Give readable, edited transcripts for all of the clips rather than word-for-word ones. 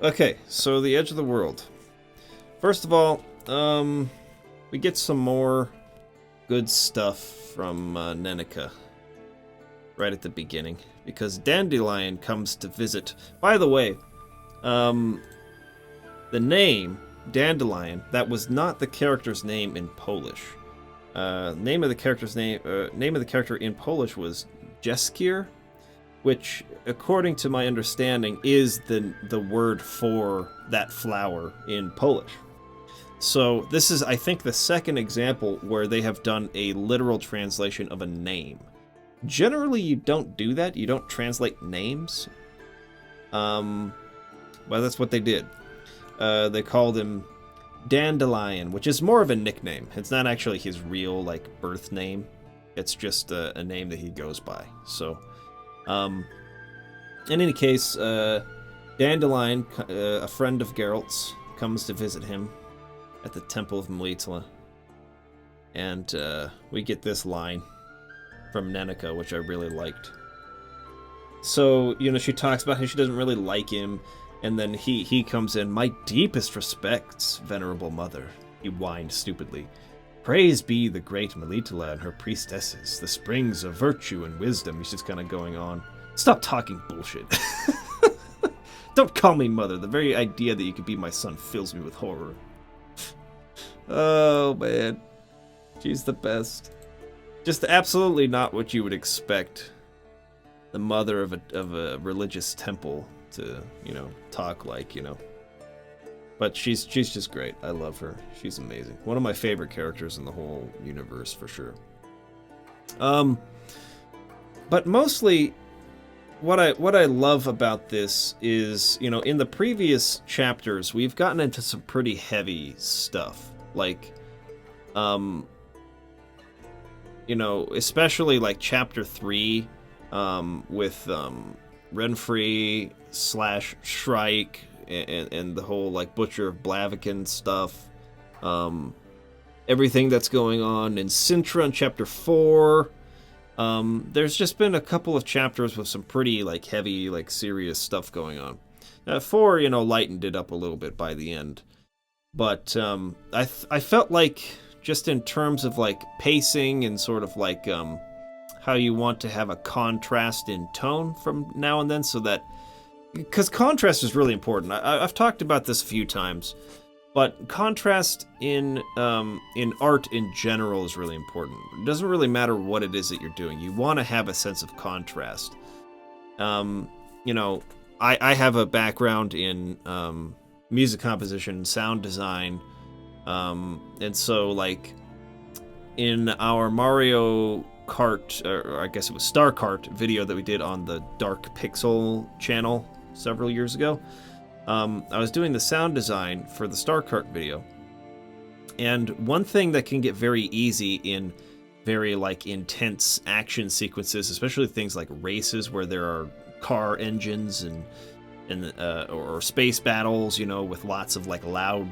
Okay, so the edge of the world. First of all, we get some more good stuff from Nenica right at the beginning, because Dandelion comes to visit. By the way, the name Dandelion, that was not the character's name in Polish. Name of the character in Polish was Jeskier, which, according to my understanding, is the word for that flower in Polish. So this is, I think, the second example where they have done a literal translation of a name. Generally, you don't do that. You don't translate names. Well, that's what they did. They called him Dandelion, which is more of a nickname. It's not actually his real, like, birth name. It's just a name that he goes by. So, in any case, Dandelion, a friend of Geralt's, comes to visit him at the Temple of Melitla. And we get this line from Nenica, which I really liked. So, she talks about how she doesn't really like him, and then he comes in. "My deepest respects, venerable mother," he whined stupidly. "Praise be the great Melitla and her priestesses, the springs of virtue and wisdom." He's just kind of going on. Stop talking bullshit. Don't call me mother. The very idea that you could be my son fills me with horror. Oh, man. She's the best. Just absolutely not what you would expect the mother of a religious temple to, talk like, But she's just great. I love her. She's amazing. One of my favorite characters in the whole universe, for sure. But mostly, what I love about this is, in the previous chapters, we've gotten into some pretty heavy stuff. Like, especially like chapter 3, with Renfrey / Shrike and the whole like Butcher of Blaviken stuff. Everything that's going on in Sintra in chapter 4. There's just been a couple of chapters with some pretty like heavy, like serious stuff going on. 4, lightened it up a little bit by the end. But I felt like, just in terms of like pacing and sort of like how you want to have a contrast in tone from now and then, so that, because contrast is really important. I've talked about this a few times, but contrast in art in general is really important. It doesn't really matter what it is that you're doing. You want to have a sense of contrast. I have a background in music composition, sound design, and so like in our Mario Kart, or I guess it was Star Kart video that we did on the Dark Pixel channel several years ago, I was doing the sound design for the Star Kart video. And one thing that can get very easy in very like intense action sequences, especially things like races where there are car engines or space battles, with lots of like loud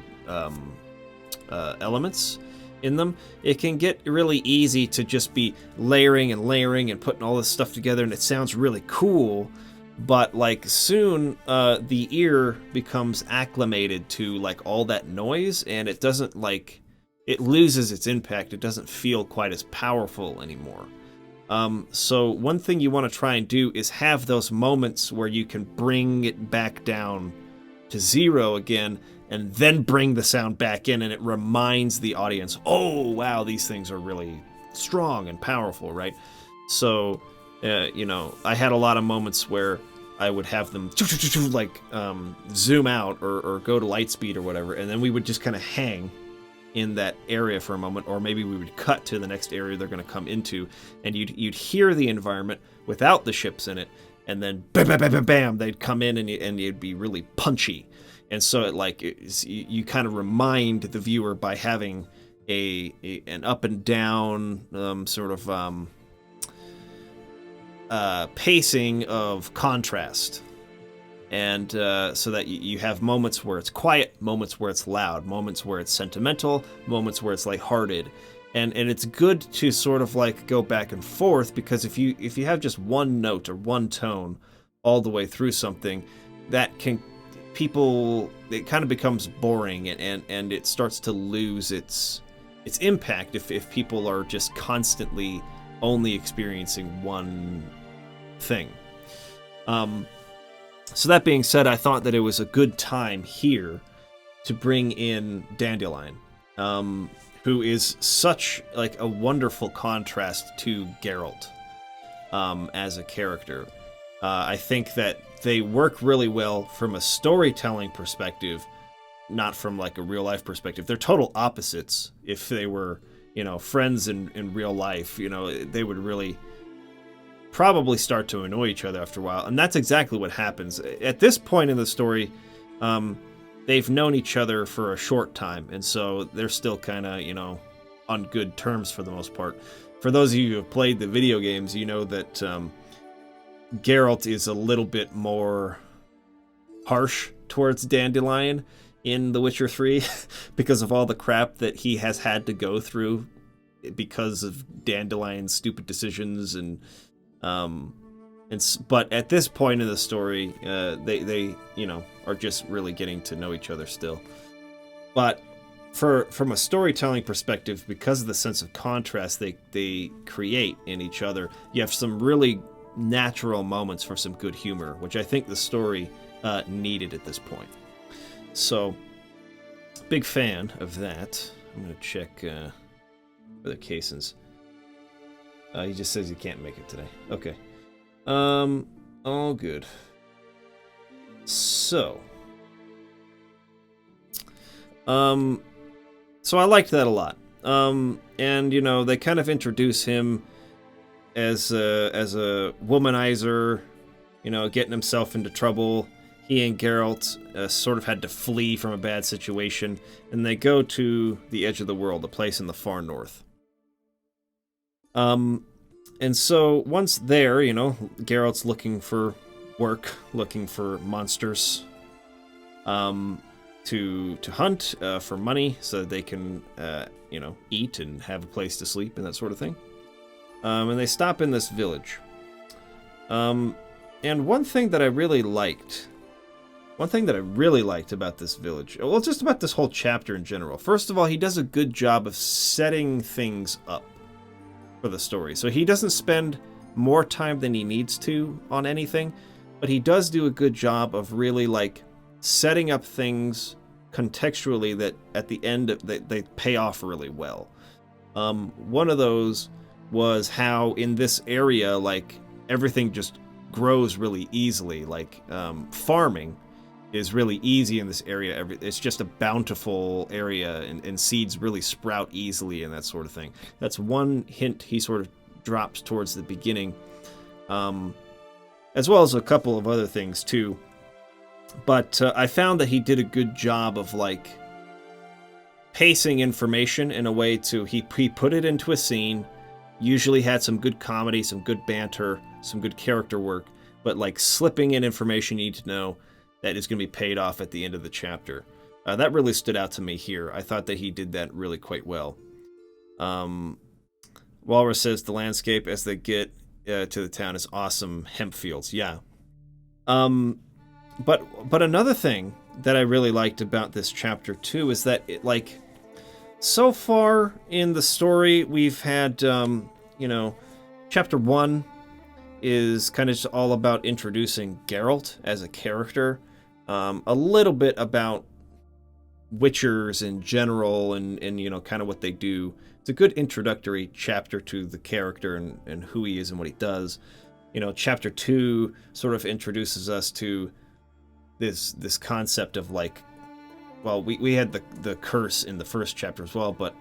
elements in them, it can get really easy to just be layering and putting all this stuff together, and it sounds really cool, but like soon the ear becomes acclimated to like all that noise, and it doesn't like, it loses its impact. It doesn't feel quite as powerful anymore. So one thing you want to try and do is have those moments where you can bring it back down to 0 again, and then bring the sound back in, and it reminds the audience, oh, wow, these things are really strong and powerful, right? So, I had a lot of moments where I would have them like zoom out or go to light speed or whatever, and then we would just kind of hang in that area for a moment, or maybe we would cut to the next area they're going to come into, and you'd hear the environment without the ships in it, and then bam, bam, bam, bam, bam, they'd come in, and it'd be really punchy. And so you kind of remind the viewer by having an up and down sort of pacing of contrast. And so that you have moments where it's quiet, moments where it's loud, moments where it's sentimental, moments where it's lighthearted. And it's good to sort of like go back and forth, because if you have just one note or one tone all the way through something, that can people, it kind of becomes boring, and it starts to lose its impact if people are just constantly only experiencing one thing. So that being said, I thought that it was a good time here to bring in Dandelion, who is such like a wonderful contrast to Geralt as a character. I think that they work really well from a storytelling perspective, not from like a real life perspective. They're total opposites. If they were, friends in real life, they would really probably start to annoy each other after a while. And that's exactly what happens. At this point in the story, they've known each other for a short time, and so they're still kind of, on good terms for the most part. For those of you who have played the video games, you know that Geralt is a little bit more harsh towards Dandelion in The Witcher 3 because of all the crap that he has had to go through because of Dandelion's stupid decisions but at this point in the story, they are just really getting to know each other still. But from a storytelling perspective, because of the sense of contrast they create in each other, you have some really natural moments for some good humor, which I think the story needed at this point. So, big fan of that. I'm going to check for the Casons. He just says he can't make it today. Okay. All good. So I liked that a lot. And they kind of introduce him as a womanizer, getting himself into trouble. He and Geralt sort of had to flee from a bad situation, and they go to the edge of the world, a place in the far north. And so once there, Geralt's looking for work, looking for monsters to hunt for money so that they can, eat and have a place to sleep and that sort of thing. And they stop in this village. And one thing that I really liked about this village, well, just about this whole chapter in general. First of all, he does a good job of setting things up for the story. So he doesn't spend more time than he needs to on anything, but he does do a good job of really setting up things contextually that at the end they pay off really well. One of those was how in this area everything just grows really easily. Farming is really easy in this area. It's just a bountiful area, and seeds really sprout easily and that sort of thing. That's one hint he sort of drops towards the beginning, as well as a couple of other things too. But I found that he did a good job of pacing information in a way to he put it into a scene, usually had some good comedy, some good banter, some good character work, but slipping in information you need to know that is going to be paid off at the end of the chapter. That really stood out to me here. I thought that he did that really quite well. Walrus says the landscape as they get to the town is awesome. Hemp fields, yeah. But another thing that I really liked about this chapter too is that it so far in the story we've had chapter 1 is kind of just all about introducing Geralt as a character. A little bit about Witchers in general and kind of what they do. It's a good introductory chapter to the character and who he is and what he does. Chapter 2 sort of introduces us to this concept of we had the curse in the first chapter as well, but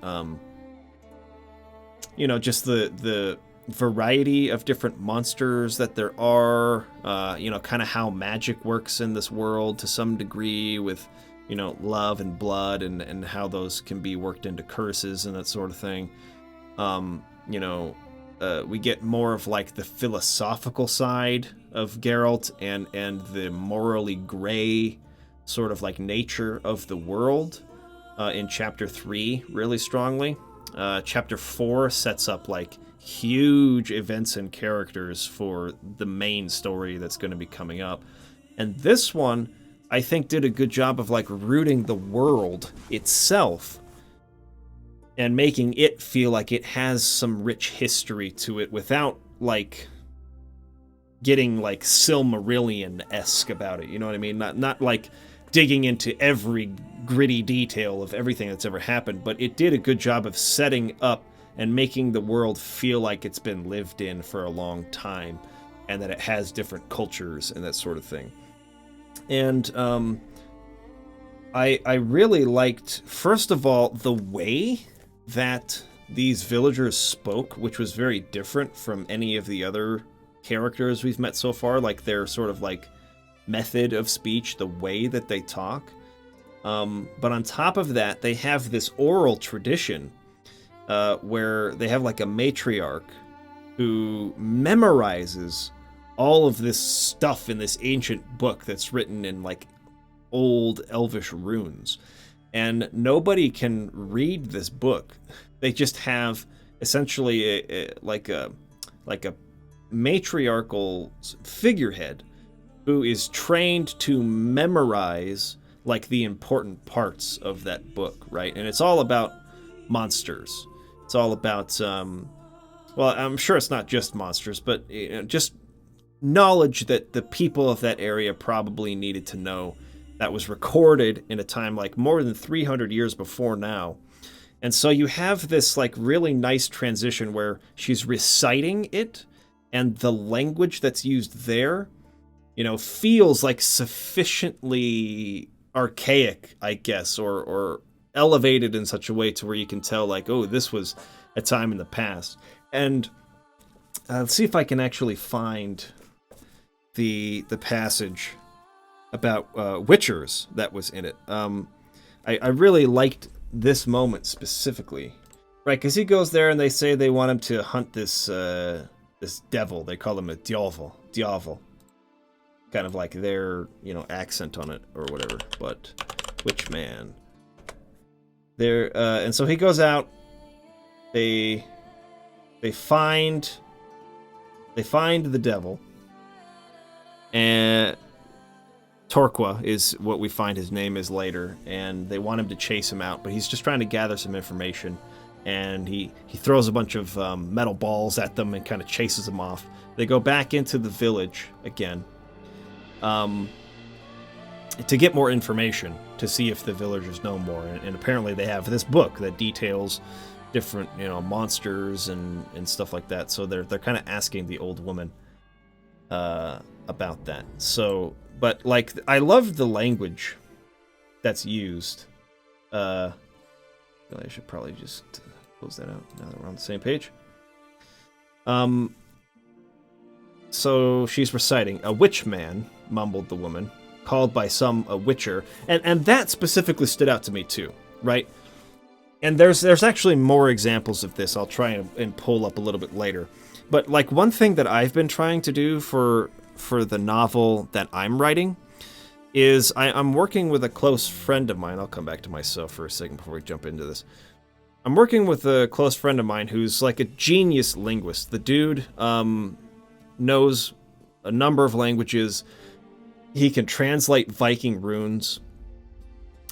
just the variety of different monsters that there are, kind of how magic works in this world to some degree with, love and blood and how those can be worked into curses and that sort of thing. We get more of the philosophical side of Geralt and the morally gray sort of nature of the world in chapter 3 really strongly. Chapter 4 sets up huge events and characters for the main story that's going to be coming up. And this one, I think did a good job of like rooting the world itself and making it feel like it has some rich history to it without like getting like Silmarillion-esque about it. You know what I mean? Not like digging into every gritty detail of everything that's ever happened, but it did a good job of setting up and making the world feel like it's been lived in for a long time and that it has different cultures and that sort of thing. And I really liked, first of all, the way that these villagers spoke, which was very different from any of the other characters we've met so far, like their sort of like method of speech, the way that they talk. But on top of that, they have this oral tradition where they have like a matriarch who memorizes all of this stuff in this ancient book that's written in like old elvish runes. And nobody can read this book. They just have essentially like a matriarchal figurehead who is trained to memorize like the important parts of that book, right? And it's all about monsters. It's all about, well, I'm sure it's not just monsters, but just knowledge that the people of that area probably needed to know, that was recorded in a time like more than 300 years before now. And so you have this like really nice transition where she's reciting it, and the language that's used there, you know, feels like sufficiently archaic, I guess, or elevated in such a way to where you can tell like, oh, this was a time in the past. And let's see if I can actually find the passage about witchers that was in it. I really liked this moment specifically, right? Because he goes there and they say they want him to hunt this this devil. They call him a diavel, kind of like their, you know, accent on it or whatever. But witch man, there, and so he goes out. They find the devil, and Torqua is what we find his name is later, and they want him to chase him out, but he's just trying to gather some information, and he throws a bunch of metal balls at them and kind of chases them off. They go back into the village again to get more information, to see if the villagers know more, and apparently they have this book that details different, you know, monsters and stuff like that, so they're kind of asking the old woman about that. So, but like, I love the language that's used. I should probably just close that out now that we're on the same page. So she's reciting, "A witch man," mumbled the woman, "called by some a witcher," and that specifically stood out to me too, right? And there's actually more examples of this. I'll try and pull up a little bit later. But like, one thing that I've been trying to do for the novel that I'm writing is I'm working with a close friend of mine. I'll come back to myself for a second before we jump into this. I'm working with a close friend of mine who's like a genius linguist. The dude knows a number of languages. He can translate Viking runes,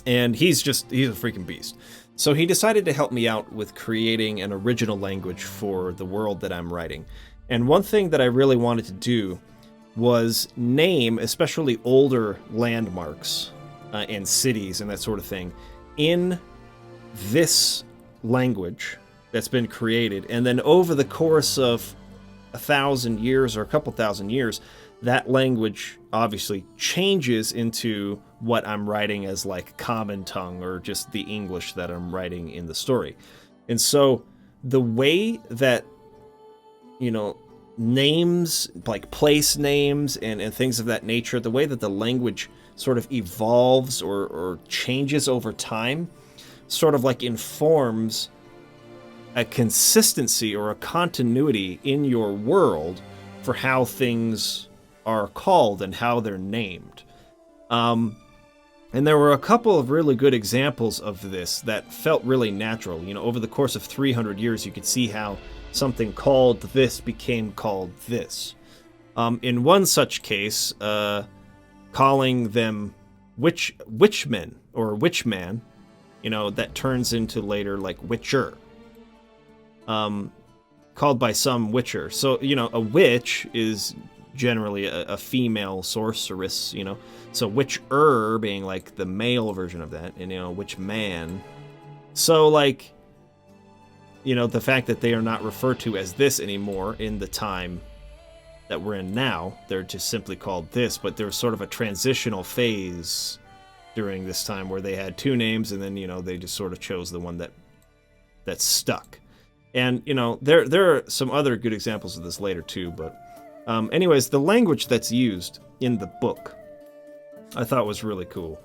and he's a freaking beast. So he decided to help me out with creating an original language for the world that I'm writing. And one thing that I really wanted to do was name, especially older landmarks and cities and that sort of thing, in this language that's been created. And then over the course of 1,000 years or a couple thousand years, that language obviously changes into what I'm writing as like common tongue or just the English that I'm writing in the story. And so the way that, you know, names, like place names and things of that nature, the way that the language sort of evolves or changes over time, sort of like informs a consistency or a continuity in your world for how things are called and how they're named. And there were a couple of really good examples of this that felt really natural. You know, over the course of 300 years, you could see how something called this became called this. In one such case, calling them witchmen or witchman, that turns into later like witcher. Called by some witcher. So, a witch is generally a female sorceress, So witcher being like the male version of that, and, witchman. So, like, the fact that they are not referred to as this anymore in the time that we're in now, they're just simply called this, but there's sort of a transitional phase during this time where they had two names, and then, they just sort of chose the one that stuck. And, there are some other good examples of this later, too. But anyways, the language that's used in the book I thought was really cool.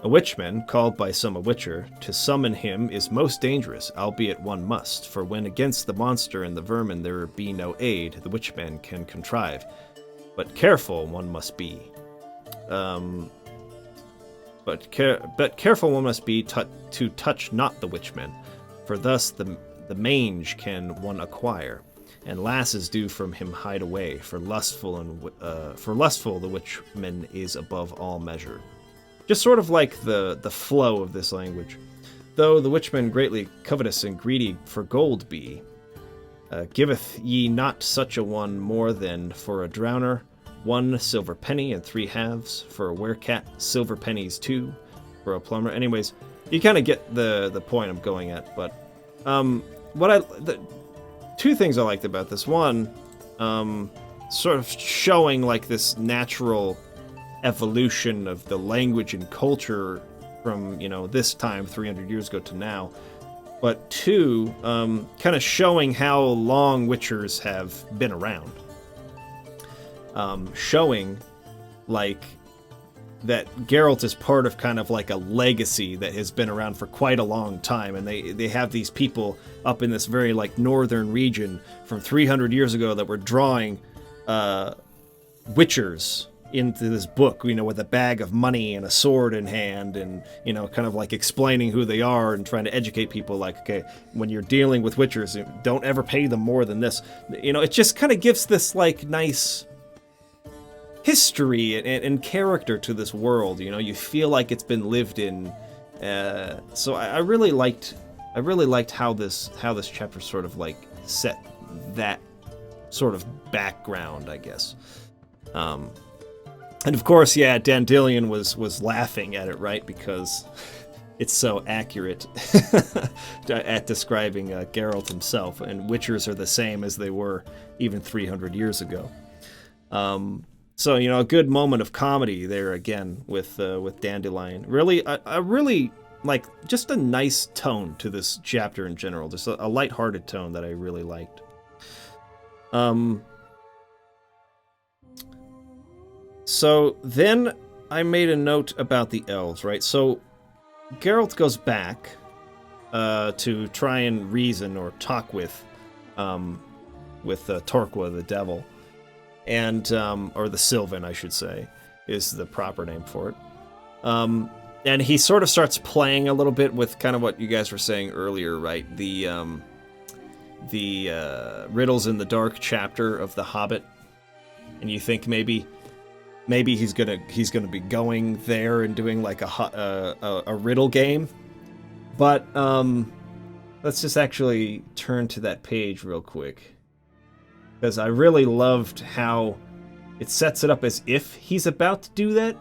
A witchman, called by some a witcher, to summon him is most dangerous, albeit one must. For when against the monster and the vermin there be no aid, the witchman can contrive. But careful one must be. But careful one must be to touch not the witchman, for thus the mange can one acquire, and lasses do from him hide away. For lustful the witchman is above all measure. Just sort of like the flow of this language. Though the witchman greatly covetous and greedy for gold be, giveth ye not such a one more than for a drowner 1 silver penny and 3 halves, for a werecat silver pennies 2, for a plumber. Anyways, you kind of get the point I'm going at. But the two things I liked about this: one, sort of showing like this natural evolution of the language and culture from this time 300 years ago to now. But two, kind of showing how long witchers have been around. Showing like that Geralt is part of kind of like a legacy that has been around for quite a long time, and they have these people up in this very like northern region from 300 years ago that were drawing witchers into this book, with a bag of money and a sword in hand, and kind of like explaining who they are and trying to educate people, like, okay, when you're dealing with witchers, don't ever pay them more than this. It just kind of gives this like nice history and character to this world. You feel like it's been lived in. So I really liked how this chapter sort of like set that sort of background, I guess. And of course, yeah, Dandelion was laughing at it, right? Because it's so accurate at describing Geralt himself, and witchers are the same as they were even 300 years ago. So, a good moment of comedy there again with Dandelion. Really, I really like just a nice tone to this chapter in general. Just a lighthearted tone that I really liked. So then I made a note about the elves, right? So Geralt goes back to try and reason or talk with Torqua, the devil, and or the Sylvan, I should say, is the proper name for it. And he sort of starts playing a little bit with kind of what you guys were saying earlier, right? The Riddles in the Dark chapter of The Hobbit, and you think maybe he's gonna be going there and doing like a riddle game. But let's just actually turn to that page real quick, because I really loved how it sets it up as if he's about to do that.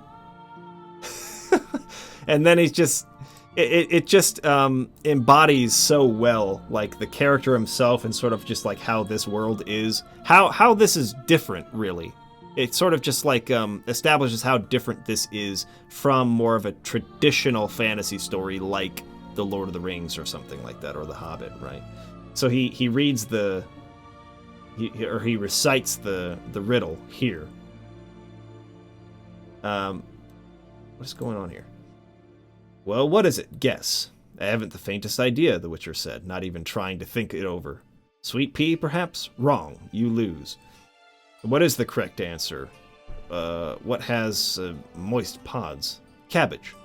And then he's just it just embodies so well like the character himself, and sort of just like how this world is, how this is different, really. It sort of just like establishes how different this is from more of a traditional fantasy story like The Lord of the Rings or something like that, or The Hobbit, right? So he reads he recites the riddle here. What's going on here? Well, what is it? Guess. I haven't the faintest idea, the Witcher said, not even trying to think it over. Sweet pea, perhaps? Wrong. You lose. What is the correct answer? What has moist pods? Cabbage.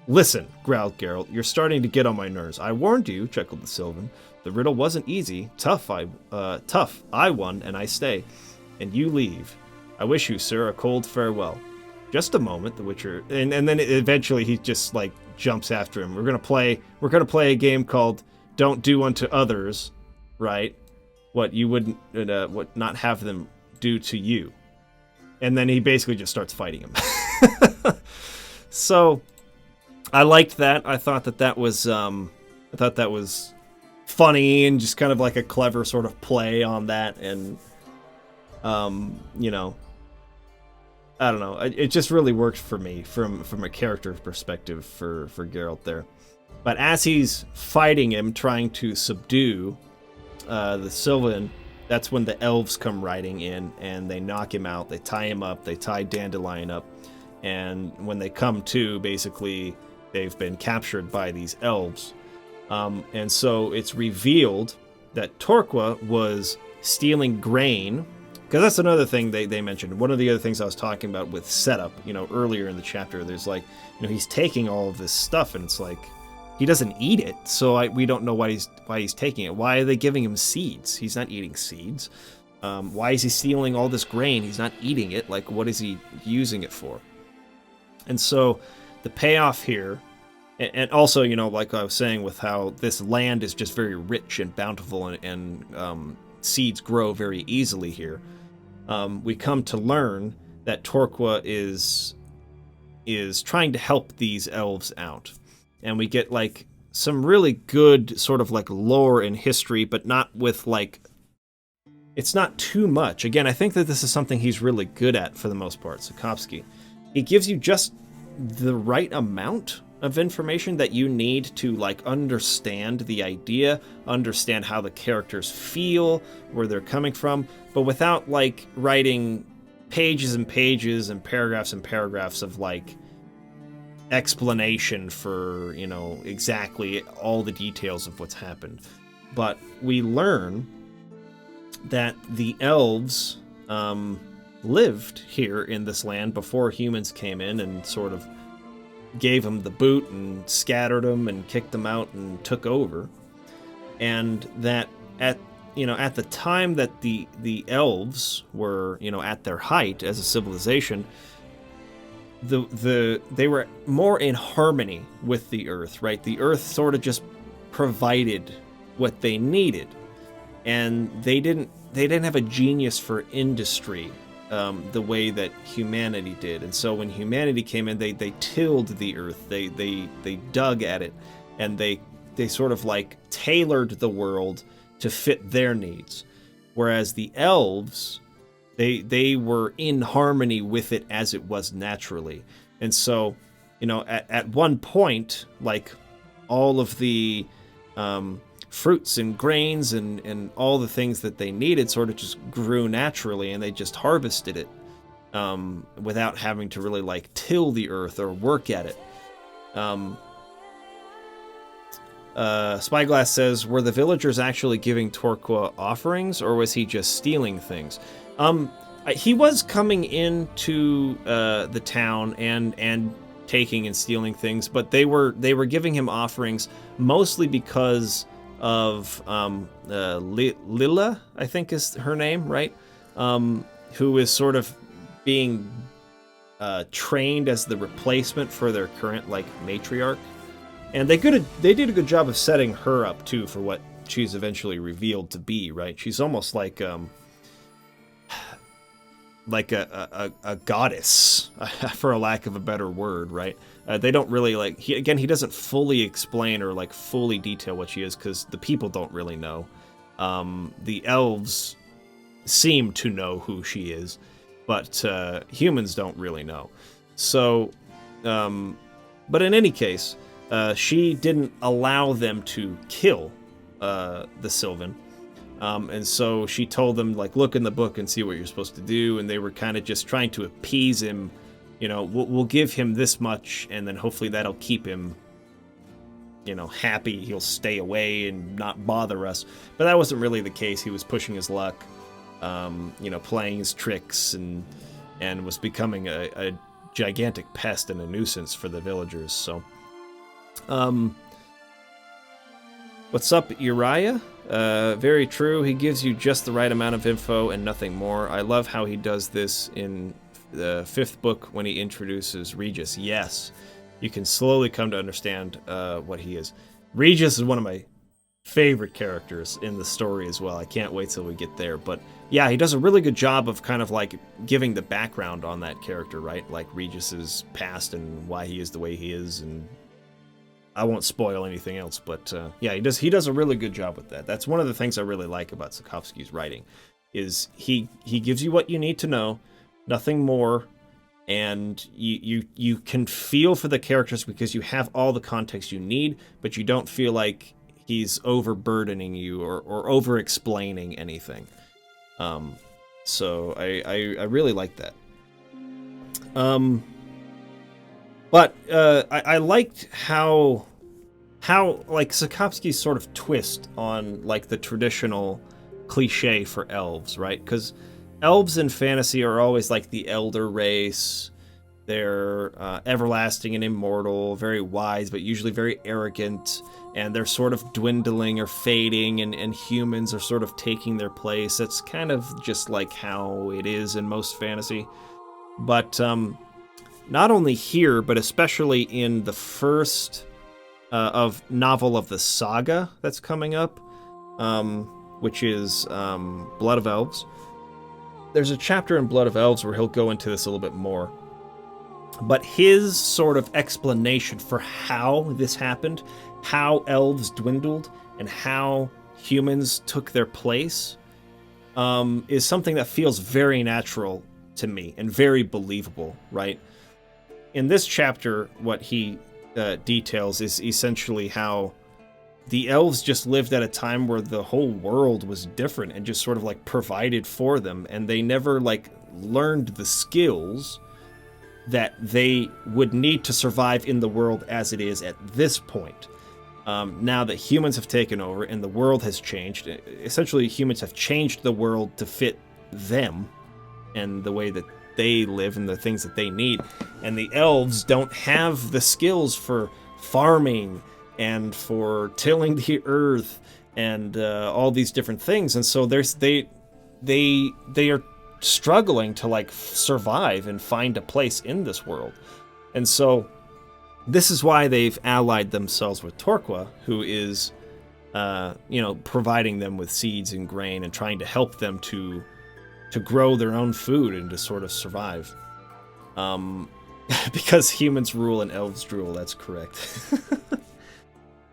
Listen, growled Geralt, you're starting to get on my nerves. I warned you, chuckled the Sylvan. The riddle wasn't easy. Tough. I won, and I stay. And you leave. I wish you, sir, a cold farewell. just a moment, the Witcher, and then eventually he just like jumps after him. We're gonna play a game called Don't Do Unto Others, right? What you wouldn't, what not have them do to you. And then he basically just starts fighting him. So I liked that. I thought that was funny and just kind of like a clever sort of play on that. And you know, I don't know. It just really worked for me from a character perspective for Geralt there. But as he's fighting him, trying to subdue the Sylvan, that's when the elves come riding in and they knock him out. They tie him up. They tie Dandelion up. And when they come to, basically, they've been captured by these elves. And so it's revealed that Torqua was stealing grain. Because that's another thing they mentioned. One of the other things I was talking about with setup, earlier in the chapter, there's like, he's taking all of this stuff and it's like, he doesn't eat it, so we don't know why he's taking it. Why are they giving him seeds? He's not eating seeds. Why is he stealing all this grain? He's not eating it. Like, what is he using it for? And so the payoff here, and also, like I was saying with how this land is just very rich and bountiful and seeds grow very easily here, we come to learn that Torqua is trying to help these elves out. And we get like some really good sort of like lore and history, but not with like, it's not too much. Again, I think that this is something he's really good at for the most part, Sapkowski. He gives you just the right amount of information that you need to like understand the idea, understand how the characters feel, where they're coming from, but without like writing pages and pages and paragraphs of like explanation for, exactly all the details of what's happened. But we learn that the elves lived here in this land before humans came in and sort of gave them the boot and scattered them and kicked them out and took over. And that at the time that the elves were, at their height as a civilization, they were more in harmony with the earth, right? The earth sort of just provided what they needed, and they didn't have a genius for industry the way that humanity did. And so when humanity came in, they tilled the earth, they dug at it, and they sort of like tailored the world to fit their needs, whereas the elves, they were in harmony with it as it was naturally. And so, at one point, like all of the fruits and grains and all the things that they needed sort of just grew naturally, and they just harvested it without having to really like till the earth or work at it. Spyglass says, were the villagers actually giving Torqua offerings, or was he just stealing things? He was coming into the town and taking and stealing things, but they were giving him offerings mostly because of Lilla, I think is her name, right? Who is sort of being trained as the replacement for their current like matriarch, and they did a good job of setting her up too for what she's eventually revealed to be, right? She's almost like a goddess, for a lack of a better word, right? They don't really like, he doesn't fully explain or like fully detail what she is, because the people don't really know. The elves seem to know who she is, but humans don't really know. So, but in any case, she didn't allow them to kill the Sylvan. And so she told them, like, look in the book and see what you're supposed to do. And they were kind of just trying to appease him. We'll give him this much, and then hopefully that'll keep him, happy. He'll stay away and not bother us. But that wasn't really the case. He was pushing his luck, playing his tricks, and was becoming a gigantic pest and a nuisance for the villagers. So, what's up, Uriah? Very true. He gives you just the right amount of info and nothing more. I love how he does this in the 5th book when he introduces Regis, yes, you can slowly come to understand what he is. Regis is one of my favorite characters in the story as well. I can't wait till we get there. But yeah, he does a really good job of kind of like giving the background on that character, right? Like Regis's past and why he is the way he is, and I won't spoil anything else, but yeah, he does a really good job with that. That's one of the things I really like about Ch.5's writing, is he gives you what you need to know, nothing more, and you can feel for the characters because you have all the context you need, but you don't feel like he's overburdening you or over-explaining anything. So I really like that. But I liked how like Ch.5's sort of twist on like the traditional cliche for elves, right? Because elves in fantasy are always like the elder race. They're everlasting and immortal, very wise, but usually very arrogant, and they're sort of dwindling or fading, and humans are sort of taking their place. That's kind of just like how it is in most fantasy. But not only here, but especially in the first novel of the saga that's coming up, which is Blood of Elves. There's a chapter in Blood of Elves where he'll go into this a little bit more. But his sort of explanation for how this happened, how elves dwindled, and how humans took their place, is something that feels very natural to me and very believable, right? In this chapter, what he details is essentially how the elves just lived at a time where the whole world was different and just sort of like provided for them, and they never like learned the skills that they would need to survive in the world as it is at this point. Now that humans have taken over and the world has changed, essentially humans have changed the world to fit them and the way that they live and the things that they need. And the elves don't have the skills for farming and for tilling the earth and all these different things. And so they are struggling to like survive and find a place in this world. And so this is why they've allied themselves with Torqua, who is providing them with seeds and grain and trying to help them to grow their own food and to sort of survive. Because humans rule and elves drool, that's correct.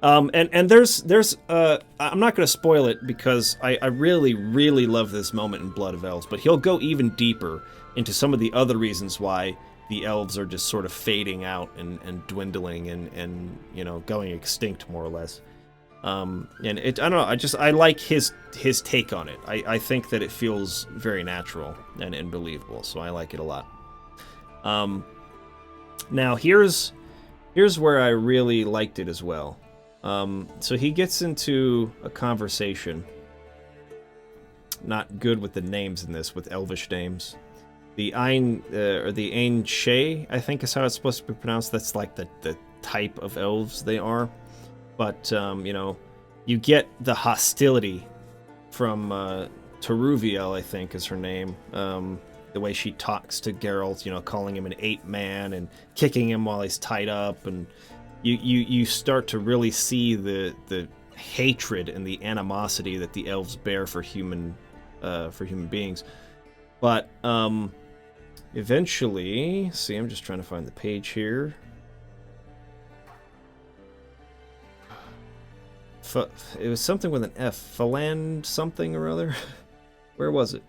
And there's I'm not going to spoil it because I really, really love this moment in Blood of Elves, but he'll go even deeper into some of the other reasons why the elves are just sort of fading out and dwindling and going extinct more or less. And I don't know, I like his take on it. I think that it feels very natural and believable, so I like it a lot. Now here's where I really liked it as well. So he gets into a conversation, not good with the names in this, with elvish names. The Ain Shay, I think is how it's supposed to be pronounced. That's like the type of elves they are. But, you get the hostility from Teruviel, I think is her name. The way she talks to Geralt, calling him an ape man and kicking him while he's tied up, and you start to really see the hatred and the animosity that the elves bear for human beings. But eventually, see, I'm just trying to find the page here. It was something with an F. Phaland something or other. Where was it?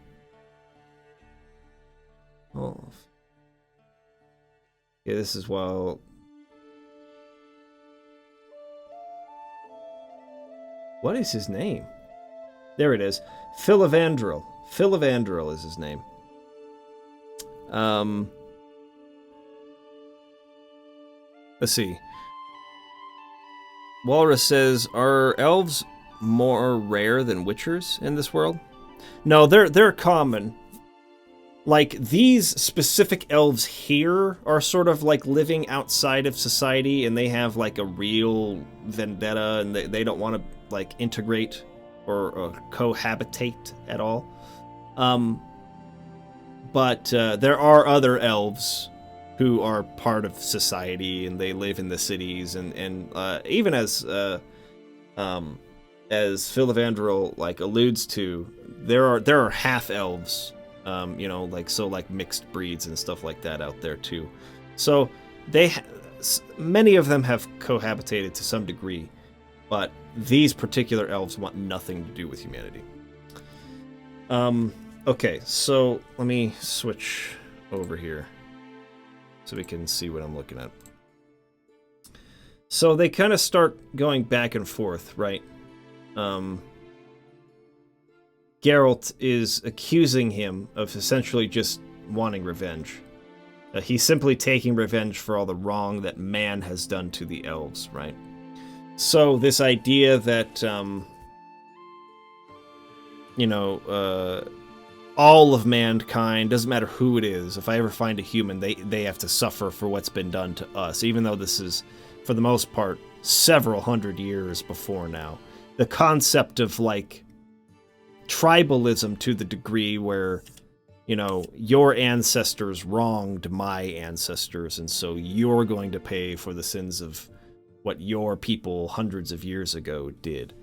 Oh. Yeah, this is while... What is his name? There it is. Filavandrel. Filavandrel is his name. Let's see. Walrus says, are elves more rare than witchers in this world? No, they're common. Like, these specific elves here are sort of like living outside of society, and they have like a real vendetta, and they don't want to like integrate or cohabitate at all. But there are other elves who are part of society, and they live in the cities, and even as Philivandrel like alludes to, there are half elves, like mixed breeds and stuff like that out there too. So many of them have cohabitated to some degree, but these particular elves want nothing to do with humanity. Okay, so let me switch over here so we can see what I'm looking at. So they kind of start going back and forth, right? Geralt is accusing him of essentially just wanting revenge. He's simply taking revenge for all the wrong that man has done to the elves, right? So this idea that, all of mankind, doesn't matter who it is, if I ever find a human, they have to suffer for what's been done to us, even though this is, for the most part, several hundred years before now. The concept of, like, tribalism to the degree where, your ancestors wronged my ancestors, and so you're going to pay for the sins of what your people hundreds of years ago did.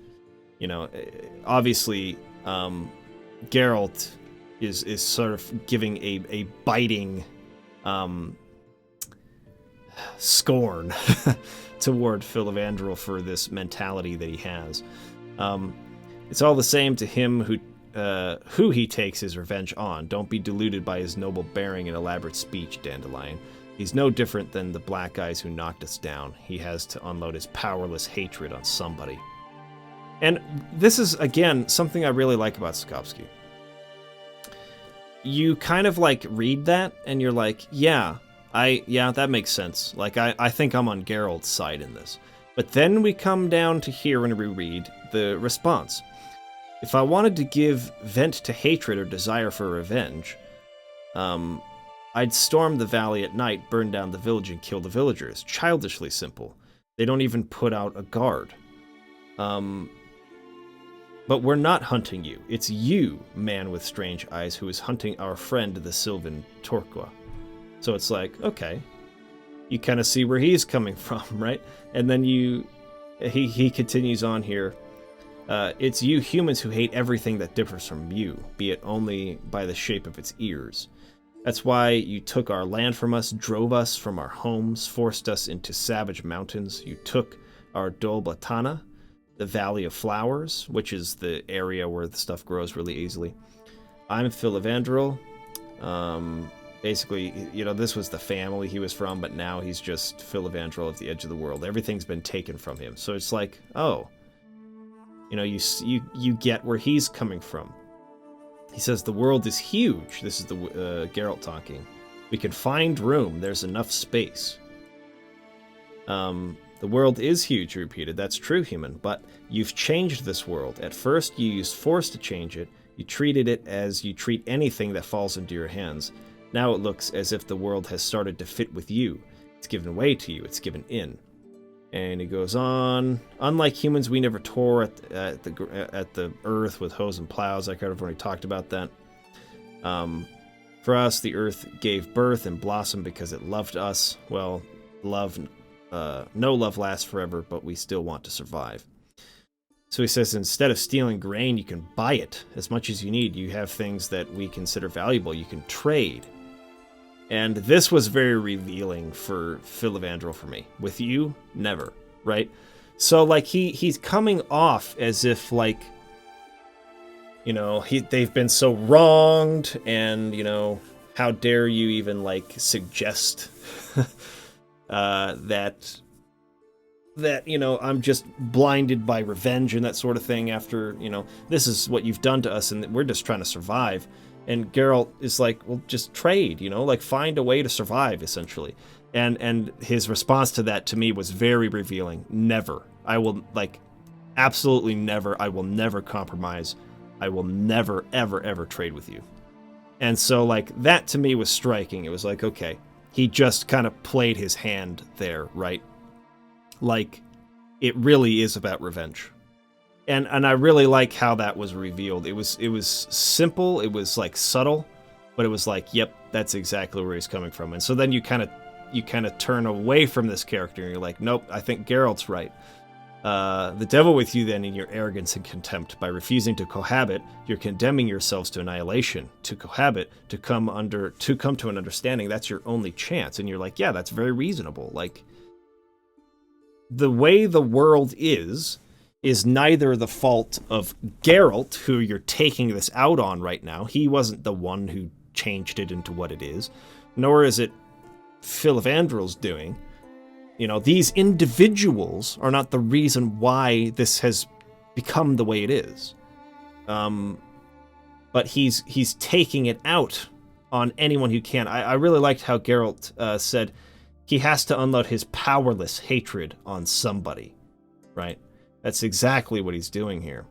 Obviously, Geralt is sort of giving a biting scorn toward Philivandrel for this mentality that he has. It's all the same to him who he takes his revenge on. Don't be deluded by his noble bearing and elaborate speech, Dandelion. He's no different than the black guys who knocked us down. He has to unload his powerless hatred on somebody. And this is, again, something I really like about Sapkowski. You kind of, like, read that, and you're like, yeah, that makes sense. Like, I think I'm on Geralt's side in this. But then we come down to here and reread the response. If I wanted to give vent to hatred or desire for revenge, I'd storm the valley at night, burn down the village, and kill the villagers. Childishly simple. They don't even put out a guard. But we're not hunting you. It's you, man with strange eyes, who is hunting our friend, the Sylvan Torqua. So it's like, okay, you kind of see where he's coming from, right? And then he continues on here. It's you humans who hate everything that differs from you, be it only by the shape of its ears. That's why you took our land from us, drove us from our homes, forced us into savage mountains. You took our Dol Blatana, the Valley of Flowers, which is the area where the stuff grows really easily. I'm Philivandrel. Basically, this was the family he was from, but now he's just Philivandrel at the edge of the world. Everything's been taken from him. So it's like, oh, you get where he's coming from. He says, the world is huge. This is the Geralt talking. We can find room. There's enough space. The world is huge, he repeated. That's true, human, but you've changed this world. At first, you used force to change it. You treated it as you treat anything that falls into your hands. Now it looks as if the world has started to fit with you. It's given way to you. It's given in. And he goes on. Unlike humans, we never tore at the earth with hoes and plows. I kind of already talked about that. For us, the earth gave birth and blossomed because it loved us. Well, no love lasts forever, but we still want to survive. So he says, instead of stealing grain, you can buy it as much as you need. You have things that we consider valuable. You can trade. And this was very revealing for Philivandrel for me. With you, never, right? So, like, he's coming off as if, like, they've been so wronged, and, how dare you even, like, suggest that I'm just blinded by revenge and that sort of thing after, this is what you've done to us, and we're just trying to survive. And Geralt is like, well, just trade, like find a way to survive, essentially. And his response to that, to me, was very revealing. Never. I will, absolutely never. I will never compromise. I will never, ever, ever trade with you. And so, that to me was striking. It was like, okay, he just kind of played his hand there, right? It really is about revenge. And I really like how that was revealed. It was simple, it was subtle, but it was like, yep, that's exactly where he's coming from. And so then you kind of turn away from this character, and you're like, nope, I think Geralt's right. The devil with you then in your arrogance and contempt. By refusing to cohabit, you're condemning yourselves to annihilation. To cohabit, to come to an understanding, that's your only chance. And you're like, yeah, that's very reasonable. Like, the way the world is neither the fault of Geralt, who you're taking this out on right now. He wasn't the one who changed it into what it is, nor is it Filavandrel's doing. You know, these individuals are not the reason why this has become the way it is. But he's taking it out on anyone who can. I really liked how Geralt said he has to unload his powerless hatred on somebody, right? That's exactly what he's doing here.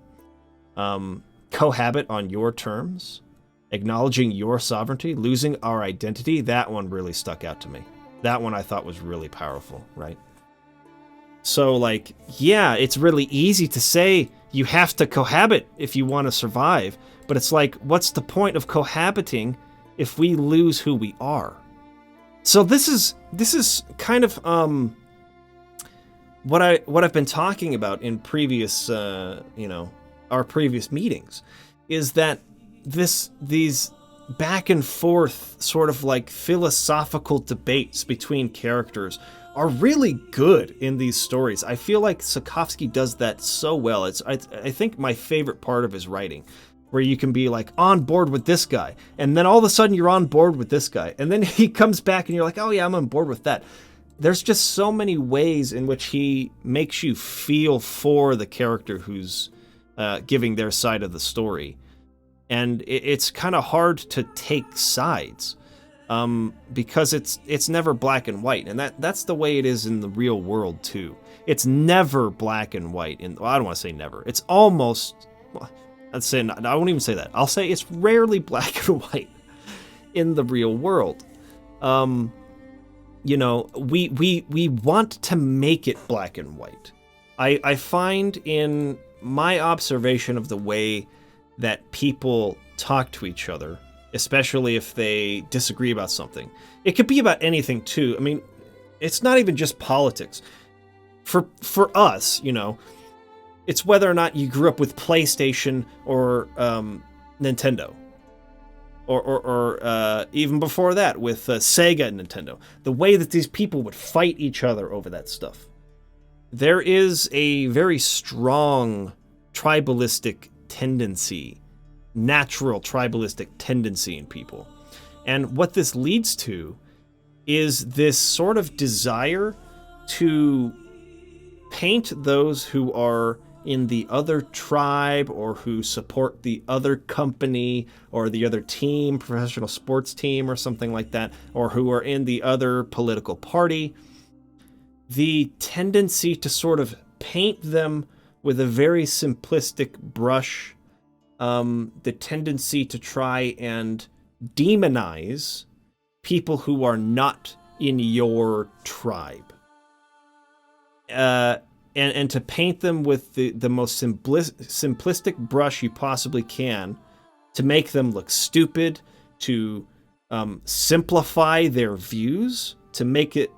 Cohabit on your terms, acknowledging your sovereignty, losing our identity, that one really stuck out to me. That one I thought was really powerful, right? So, like, yeah, it's really easy to say you have to cohabit if you want to survive, but it's like, what's the point of cohabiting if we lose who we are? So this is kind of what I've been talking about in previous our previous meetings, is that these back and forth sort of like philosophical debates between characters are really good in these stories. I feel like Ch.5 does that so well. I think my favorite part of his writing, where you can be like on board with this guy, and then all of a sudden you're on board with this guy, and then he comes back and you're like, oh yeah, I'm on board with that. There's just so many ways in which he makes you feel for the character who's giving their side of the story. And it's kind of hard to take sides because it's never black and white. And that's the way it is in the real world, too. It's never black and white. Well, I don't want to say never. It's almost... Well, I won't even say that. I'll say it's rarely black and white in the real world. You know, we want to make it black and white. I find in my observation of the way that people talk to each other, especially if they disagree about something. It could be about anything, too. I mean, it's not even just politics. For us, you know, it's whether or not you grew up with PlayStation or Nintendo. Or even before that, with Sega and Nintendo. The way that these people would fight each other over that stuff. There is a very strong tribalistic tendency, natural tribalistic tendency in people. And what this leads to is this sort of desire to paint those who are in the other tribe or who support the other company or the other team, professional sports team or something like that, or who are in the other political party, the tendency to sort of paint them with a very simplistic brush, the tendency to try and demonize people who are not in your tribe. And to paint them with the most simplistic brush you possibly can, to make them look stupid, to simplify their views, to make it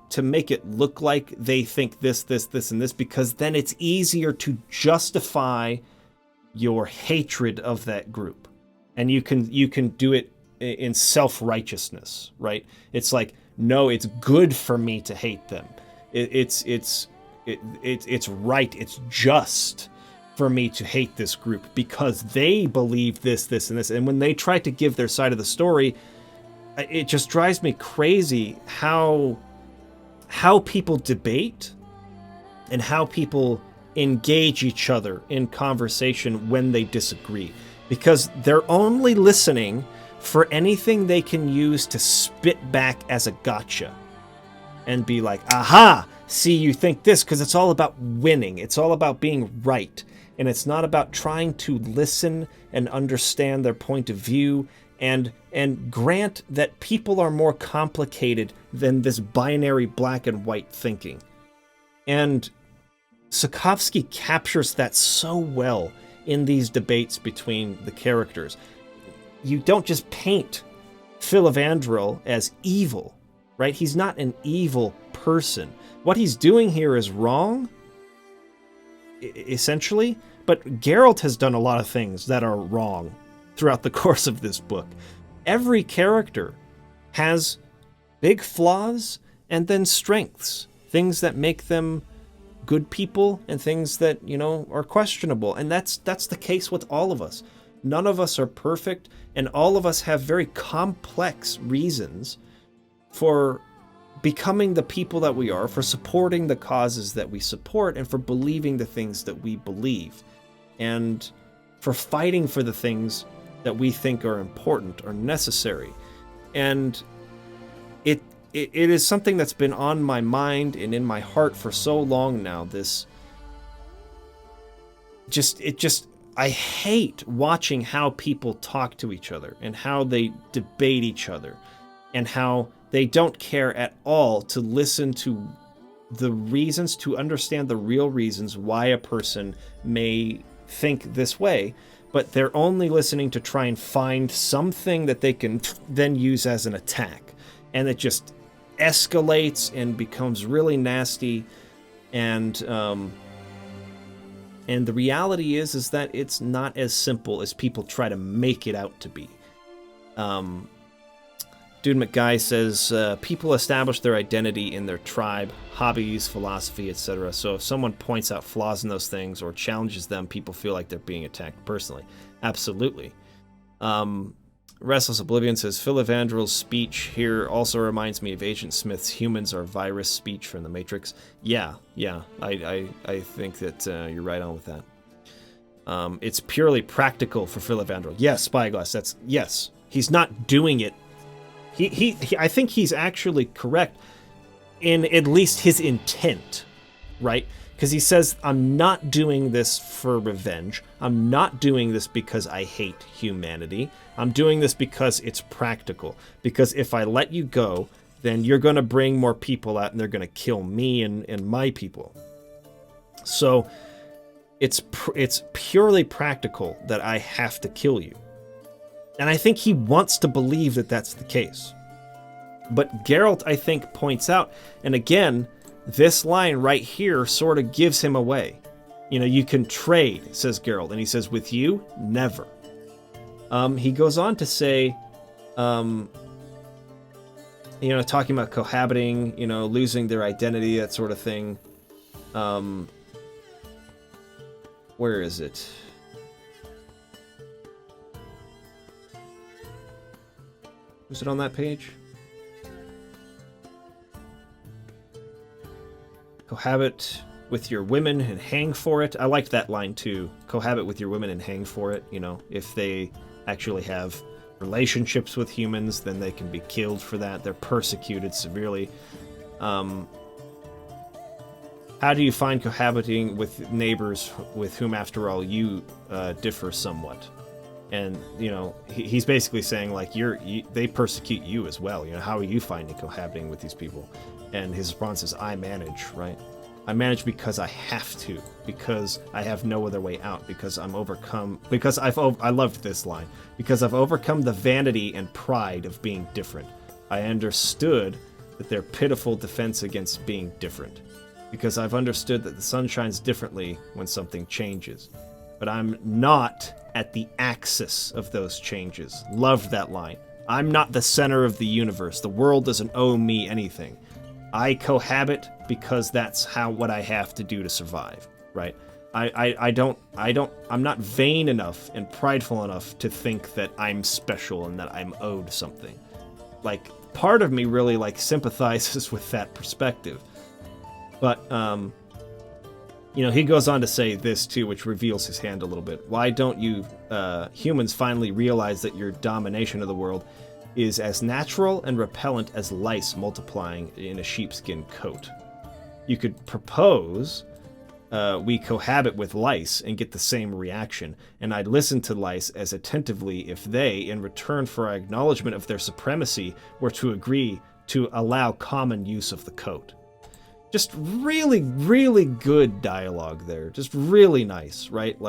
look like they think this, and this, because then it's easier to justify your hatred of that group, and you can do it in self-righteousness, right? It's like, no, it's good for me to hate them. It's right, it's just for me to hate this group because they believe this, and this. And when they try to give their side of the story, it just drives me crazy how people debate and how people engage each other in conversation when they disagree, because they're only listening for anything they can use to spit back as a gotcha and be like, aha, see, you think this, because it's all about winning. It's all about being right. And it's not about trying to listen and understand their point of view and grant that people are more complicated than this binary black and white thinking. And Ch.5 captures that so well in these debates between the characters. You don't just paint Filavandrel as evil, right? He's not an evil person. What he's doing here is wrong, essentially, but Geralt has done a lot of things that are wrong throughout the course of this book. Every character has big flaws and then strengths, things that make them good people and things that, you know, are questionable. And that's the case with all of us. None of us are perfect, and all of us have very complex reasons for becoming the people that we are, for supporting the causes that we support, and for believing the things that we believe, and for fighting for the things that we think are important or necessary. And it is something that's been on my mind and in my heart for so long now. I hate watching how people talk to each other and how they debate each other and how they don't care at all to listen to the reasons, to understand the real reasons why a person may think this way, but they're only listening to try and find something that they can then use as an attack. And it just escalates and becomes really nasty. And the reality is that it's not as simple as people try to make it out to be. Dude McGuy says, people establish their identity in their tribe, hobbies, philosophy, etc. So if someone points out flaws in those things or challenges them, people feel like they're being attacked personally. Absolutely. Restless Oblivion says, Filavandrel's speech here also reminds me of Agent Smith's humans are virus speech from The Matrix. Yeah, I think that you're right on with that. It's purely practical for Filavandrel. Yes, Spyglass, yes. He's not doing it. He I think he's actually correct in at least his intent, right? Because he says, I'm not doing this for revenge. I'm not doing this because I hate humanity. I'm doing this because it's practical. Because if I let you go, then you're going to bring more people out and they're going to kill me and my people. So it's purely practical that I have to kill you. And I think he wants to believe that that's the case. But Geralt, I think, points out, and again, this line right here sort of gives him away. You know, you can trade, says Geralt, and he says, with you, never. He goes on to say, talking about cohabiting, losing their identity, that sort of thing. Where is it? Was it on that page? Cohabit with your women and hang for it. I liked that line too. Cohabit with your women and hang for it. If they actually have relationships with humans, then they can be killed for that. They're persecuted severely. How do you find cohabiting with neighbors with whom, after all, you differ somewhat? And, he's basically saying, like, they persecute you as well. How are you finding cohabiting with these people? And his response is, I manage, right? I manage because I have to, because I have no other way out, because I'm overcome, because I loved this line, because I've overcome the vanity and pride of being different. I understood that they're pitiful defense against being different, because I've understood that the sun shines differently when something changes. But I'm not at the axis of those changes. Loved that line. I'm not the center of the universe. The world doesn't owe me anything. I cohabit because that's what I have to do to survive, right? I'm not vain enough and prideful enough to think that I'm special and that I'm owed something. Like, part of me really, sympathizes with that perspective. But, he goes on to say this too, which reveals his hand a little bit. Why don't you humans finally realize that your domination of the world is as natural and repellent as lice multiplying in a sheepskin coat? You could propose we cohabit with lice and get the same reaction, and I'd listen to lice as attentively if they, in return for our acknowledgement of their supremacy, were to agree to allow common use of the coat. Just really, really good dialogue there. Just really nice, right?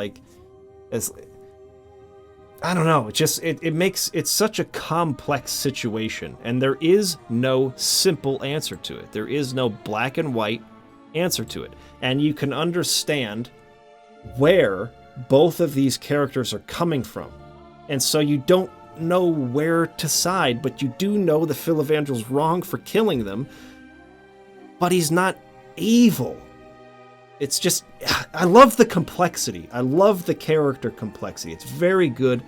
I don't know. It makes it's such a complex situation, and there is no simple answer to it. There is no black and white answer to it, and you can understand where both of these characters are coming from, and so you don't know where to side, but you do know that Filovangel's wrong for killing them, but he's not evil. It's just, I love the complexity. I love the character complexity. It's very good,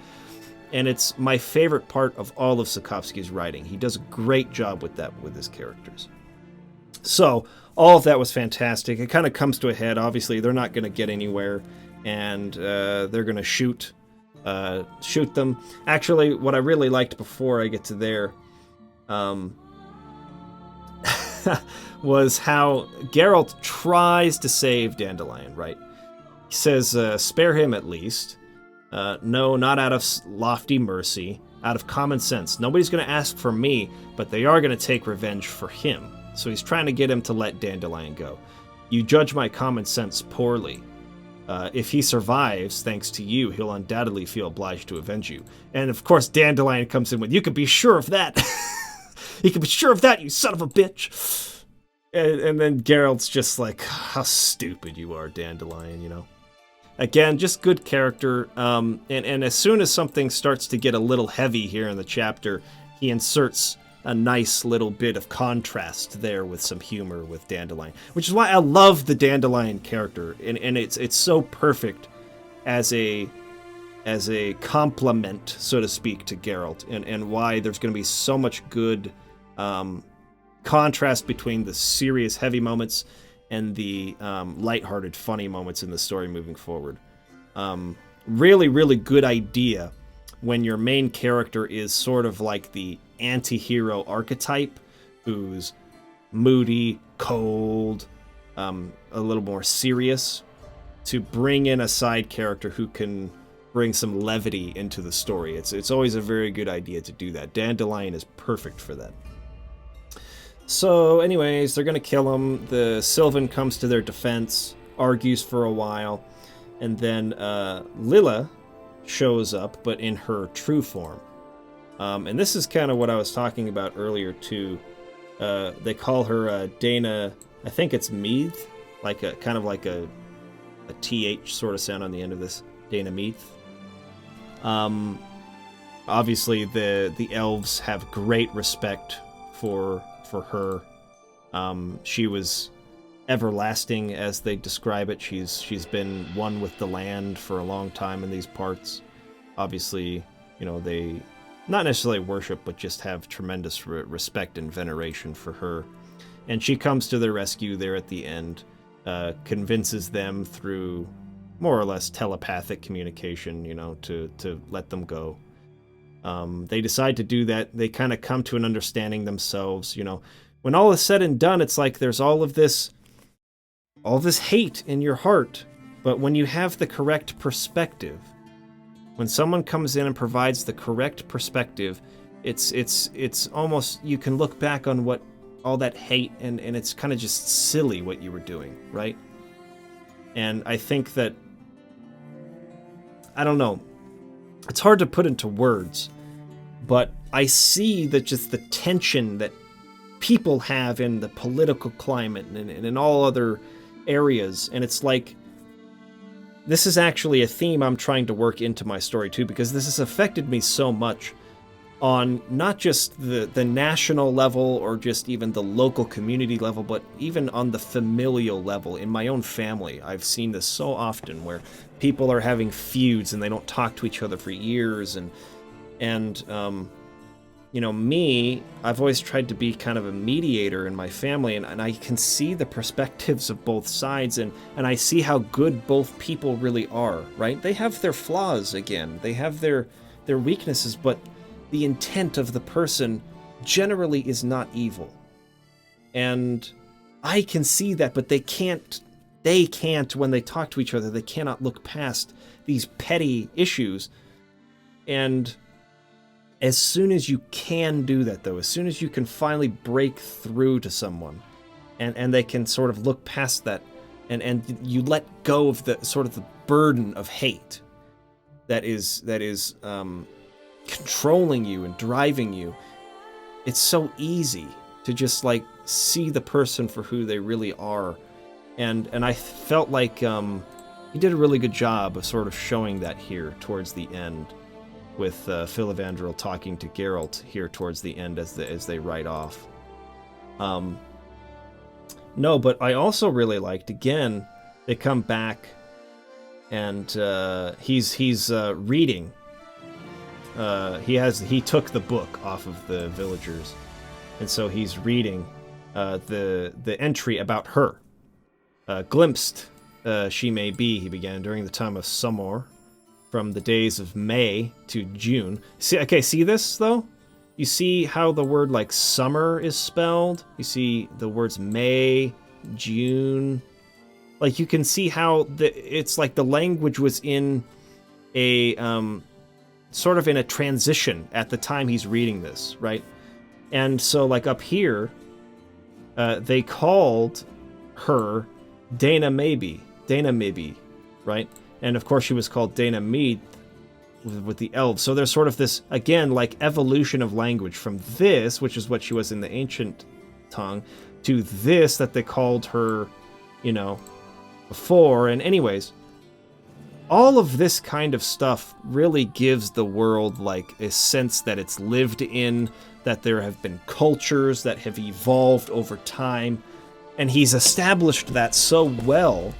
and it's my favorite part of all of Sapkowski's writing. He does a great job with that, with his characters. So, all of that was fantastic. It kind of comes to a head. Obviously, they're not going to get anywhere, and they're going to shoot them. Actually, what I really liked before I get to there, was how Geralt tries to save Dandelion, right? He says, spare him at least. No, not out of lofty mercy, out of common sense. Nobody's going to ask for me, but they are going to take revenge for him. So he's trying to get him to let Dandelion go. You judge my common sense poorly. If he survives, thanks to you, he'll undoubtedly feel obliged to avenge you. And of course, Dandelion comes in with, you can be sure of that. You can be sure of that, you son of a bitch. And then Geralt's just like, how stupid you are, Dandelion, you know? Again, just good character. And as soon as something starts to get a little heavy here in the chapter, he inserts a nice little bit of contrast there with some humor with Dandelion. Which is why I love the Dandelion character. And it's so perfect as a compliment, so to speak, to Geralt. And why there's going to be so much good contrast between the serious, heavy moments and the lighthearted, funny moments in the story moving forward. Really, really good idea when your main character is sort of like the anti-hero archetype, who's moody, cold, a little more serious, to bring in a side character who can bring some levity into the story. It's always a very good idea to do that. Dandelion is perfect for that. So anyways, they're going to kill him. The Sylvan comes to their defense, argues for a while, and then Lilla shows up, but in her true form. And this is kind of what I was talking about earlier, too. They call her Dana, I think it's Meath, like a kind of like a TH sort of sound on the end of this, Dana Meath. Obviously, the elves have great respect for her. She was everlasting, as they describe it. She's been one with the land for a long time in these parts. Obviously, you know, they not necessarily worship, but just have tremendous respect and veneration for her. And she comes to their rescue there at the end, convinces them through more or less telepathic communication, you know, to let them go. They decide to do that. They kind of come to an understanding themselves, you know. When all is said and done, it's like there's all this hate in your heart. But when you have the correct perspective, when someone comes in and provides the correct perspective, it's almost, you can look back on what all that hate, and it's kind of just silly what you were doing, right? And I think that, I don't know, it's hard to put into words, but I see that just the tension that people have in the political climate and in all other areas, and it's like, this is actually a theme I'm trying to work into my story too, because this has affected me so much on not just the national level or just even the local community level, but even on the familial level. In my own family, I've seen this so often where people are having feuds and they don't talk to each other for years, and you know, me, I've always tried to be kind of a mediator in my family, and I can see the perspectives of both sides, and I see how good both people really are, right? They have their flaws, again. They have their weaknesses, but the intent of the person generally is not evil. And I can see that, but they can't, when they talk to each other, they cannot look past these petty issues. And as soon as you can do that, though, as soon as you can finally break through to someone, and they can sort of look past that, and you let go of the sort of the burden of hate, that is controlling you and driving you. It's so easy to just like see the person for who they really are, and I felt like he did a really good job of sort of showing that here towards the end, with Filavandrel talking to Geralt here towards the end as they ride off. No, but I also really liked, again, they come back and he's reading. He took the book off of the villagers, and so he's reading the entry about her. Glimpsed she may be, he began, during the time of summer, from the days of May to June. See this though? You see how the word like summer is spelled? You see the words May, June. Like you can see how it's like the language was in a sort of in a transition at the time he's reading this, right? And so like up here, they called her Dana Maybe, right? And of course she was called Dana Mead with the elves. So there's sort of this, again, like evolution of language from this, which is what she was in the ancient tongue, to this that they called her, you know, before. And anyways, all of this kind of stuff really gives the world like a sense that it's lived in, that there have been cultures that have evolved over time. And he's established that so well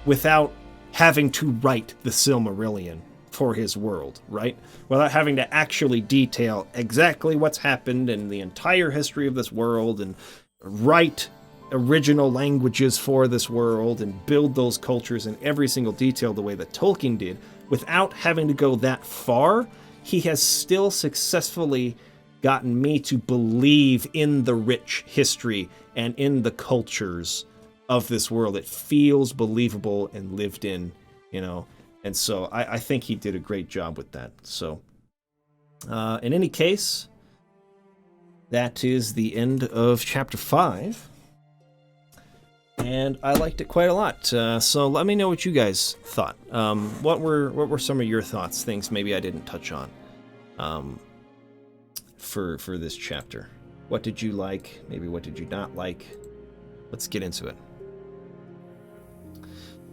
without having to write the Silmarillion for his world, right? Without having to actually detail exactly what's happened in the entire history of this world and write original languages for this world and build those cultures in every single detail the way that Tolkien did. Without having to go that far, he has still successfully gotten me to believe in the rich history and in the cultures of this world. It feels believable and lived in, you know. And so I think he did a great job with that. So in any case, that is the end of chapter 5. And I liked it quite a lot. So let me know what you guys thought. What were some of your thoughts? Things maybe I didn't touch on for this chapter. What did you like? Maybe what did you not like? Let's get into it.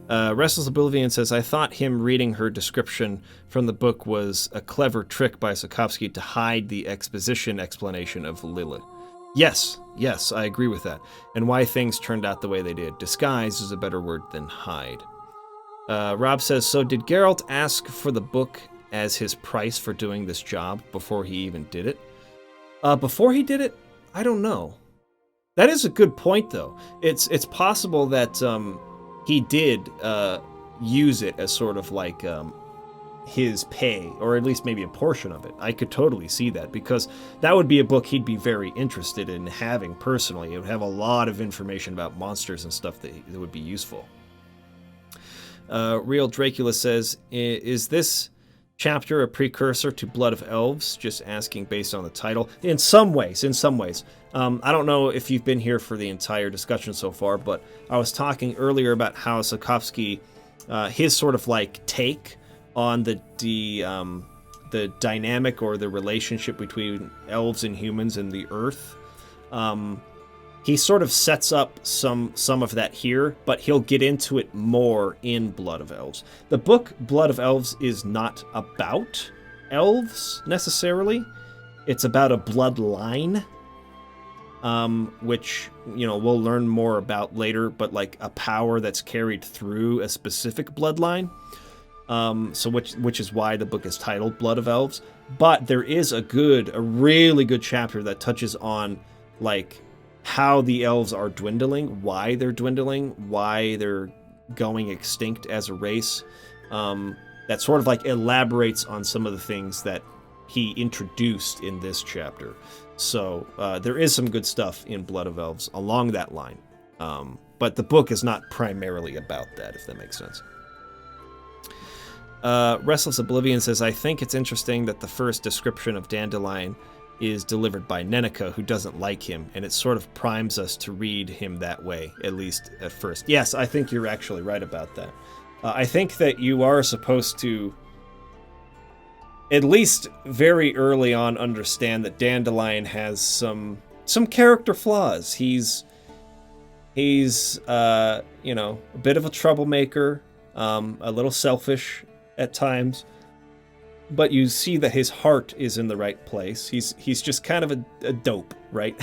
Restless Oblivion says, I thought him reading her description from the book was a clever trick by Ch.5 to hide the exposition explanation of Lilith. Yes, I agree with that. And why things turned out the way they did. Disguise is a better word than hide. Rob says, so did Geralt ask for the book as his price for doing this job before he even did it? Before he did it? I don't know. That is a good point, though. It's possible that he did use it as sort of like his pay, or at least maybe a portion of it. I could totally see that, because that would be a book he'd be very interested in having personally. It would have a lot of information about monsters and stuff that would be useful. Real Dracula says, is this chapter a precursor to Blood of Elves? Just asking based on the title. In some ways. I don't know if you've been here for the entire discussion so far, but I was talking earlier about how Ch.5, his sort of like take on the dynamic or the relationship between elves and humans and the earth. He sort of sets up some of that here, but he'll get into it more in Blood of Elves. The book Blood of Elves is not about elves necessarily. It's about a bloodline, which, you know, we'll learn more about later, but like a power that's carried through a specific bloodline. So which is why the book is titled Blood of Elves. But there is a really good chapter that touches on like how the elves are dwindling, why they're dwindling, why they're going extinct as a race. That sort of like elaborates on some of the things that he introduced in this chapter. So there is some good stuff in Blood of Elves along that line. But the book is not primarily about that, if that makes sense. Restless Oblivion says, I think it's interesting that the first description of Dandelion is delivered by Nenica, who doesn't like him, and it sort of primes us to read him that way, at least at first. Yes, I think you're actually right about that. I think that you are supposed to at least very early on, understand that Dandelion has some character flaws. He's a bit of a troublemaker, a little selfish at times, but you see that his heart is in the right place. He's just kind of a dope, right?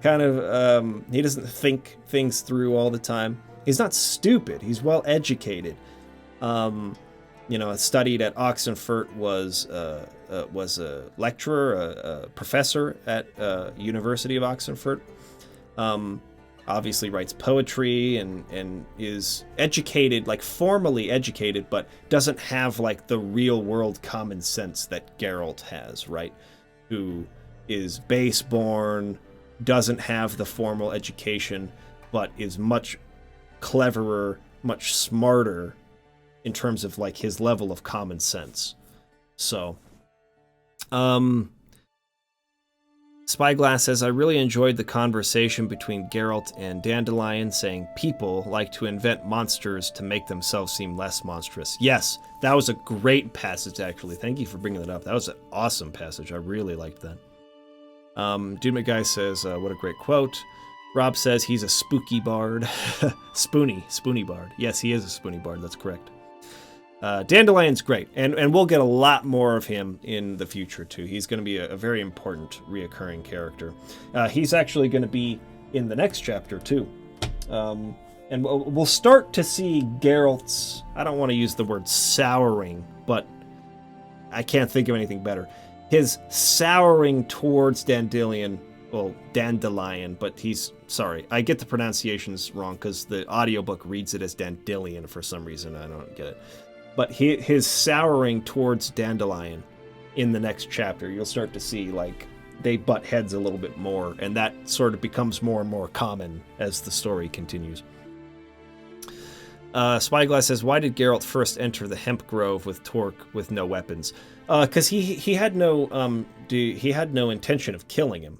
Kind of, he doesn't think things through all the time. He's not stupid. He's well educated. Studied at Oxenfurt, was a lecturer, a professor at University of Oxenfurt. Obviously writes poetry and is educated, like formally educated, but doesn't have like the real world common sense that Geralt has, right? Who is base-born, doesn't have the formal education, but is much cleverer, much smarter in terms of like his level of common sense. So, Spyglass says, I really enjoyed the conversation between Geralt and Dandelion, saying people like to invent monsters to make themselves seem less monstrous. Yes, that was a great passage, actually. Thank you for bringing that up. That was an awesome passage. I really liked that. Dude McGuy says, what a great quote. Rob says he's a spooky bard. Spoony bard. Yes, he is a spoony bard. That's correct. Dandelion's great, and we'll get a lot more of him in the future, too. He's going to be a very important reoccurring character. He's actually going to be in the next chapter, too. And we'll start to see Geralt's, I don't want to use the word souring, but I can't think of anything better. His souring towards Dandelion, but sorry, I get the pronunciations wrong because the audiobook reads it as Dandelion for some reason. I don't get it. But his souring towards Dandelion in the next chapter, you'll start to see, like, they butt heads a little bit more, and that sort of becomes more and more common as the story continues. Spyglass says, why did Geralt first enter the hemp grove with Torque with no weapons? Because he had no intention of killing him.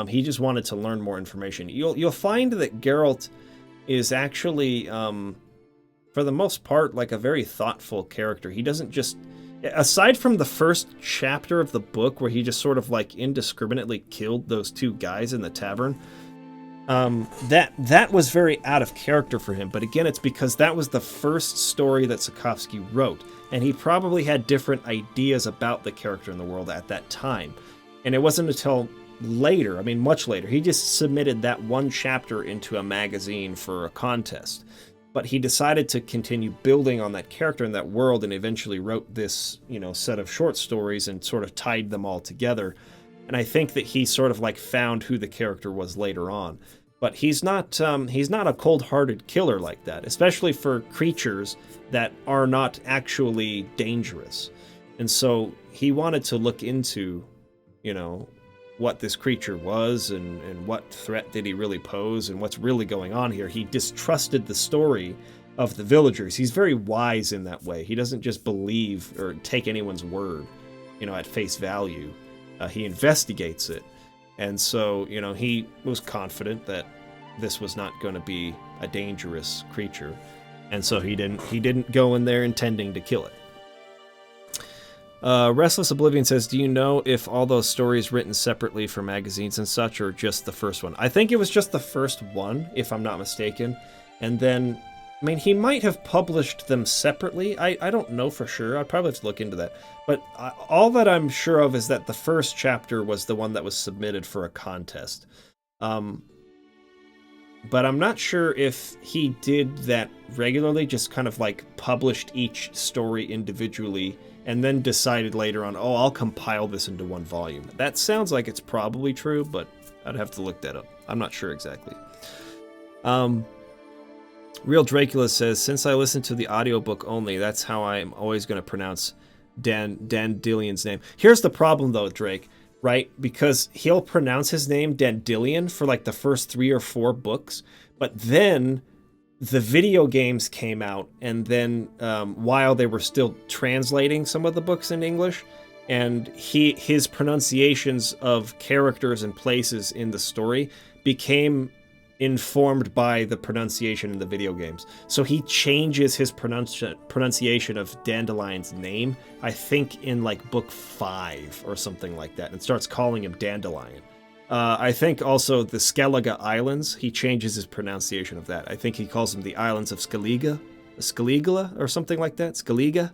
He just wanted to learn more information. You'll find that Geralt is actually, for the most part, like a very thoughtful character. He doesn't just, aside from the first chapter of the book where he just sort of like indiscriminately killed those two guys in the tavern, that was very out of character for him. But again, it's because that was the first story that Ch.5 wrote, and he probably had different ideas about the character in the world at that time. And it wasn't until later, I mean much later, he just submitted that one chapter into a magazine for a contest. But he decided to continue building on that character in that world, and eventually wrote this, set of short stories and sort of tied them all together. And I think that he sort of like found who the character was later on. But he's not a cold-hearted killer like that, especially for creatures that are not actually dangerous. And so he wanted to look into, what this creature was and what threat did he really pose and what's really going on here. He distrusted the story of the villagers. He's very wise in that way. He doesn't just believe or take anyone's word, at face value. He investigates it. And so, he was confident that this was not going to be a dangerous creature. And so he didn't go in there intending to kill it. Restless Oblivion says, do you know if all those stories written separately for magazines and such, or just the first one? I think it was just the first one, if I'm not mistaken. And then, he might have published them separately. I don't know for sure. I'd probably have to look into that. But all that I'm sure of is that the first chapter was the one that was submitted for a contest. But I'm not sure if he did that regularly, just kind of like published each story individually, and then decided later on, I'll compile this into one volume. That sounds like it's probably true, but I'd have to look that up. I'm not sure exactly. Real Dracula says, since I listened to the audiobook only, that's how I'm always going to pronounce Dandelion's name. Here's the problem, though, Drake, right? Because he'll pronounce his name Dandelion for like the first 3 or 4 books, but then the video games came out, and then while they were still translating some of the books in English, and his pronunciations of characters and places in the story became informed by the pronunciation in the video games. So he changes his pronunciation of Dandelion's name, I think in like book 5 or something like that, and starts calling him Dandelion. I think also the Skellige Islands, he changes his pronunciation of that. I think he calls them the Islands of Skellige or something like that, Skellige.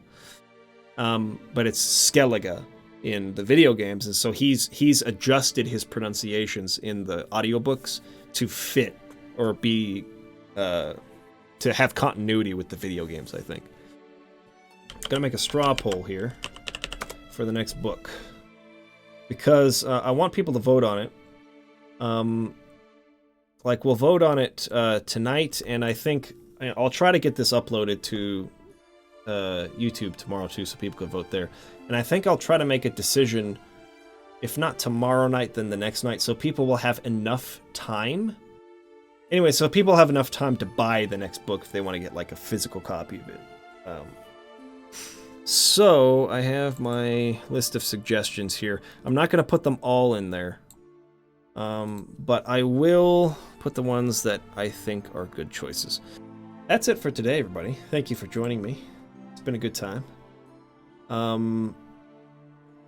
But it's Skellige in the video games, and so he's adjusted his pronunciations in the audiobooks to fit or be to have continuity with the video games, I think. Gonna make a straw poll here for the next book because I want people to vote on it. Like we'll vote on it tonight, and I think I'll try to get this uploaded to YouTube tomorrow too, so people can vote there. And I think I'll try to make a decision, if not tomorrow night, then the next night, so people will have enough time. Anyway, so people have enough time to buy the next book if they want to get like a physical copy of it. So I have my list of suggestions here. I'm not going to put them all in there, but I will put the ones that I think are good choices. That's it for today, everybody. Thank you for joining me. It's been a good time.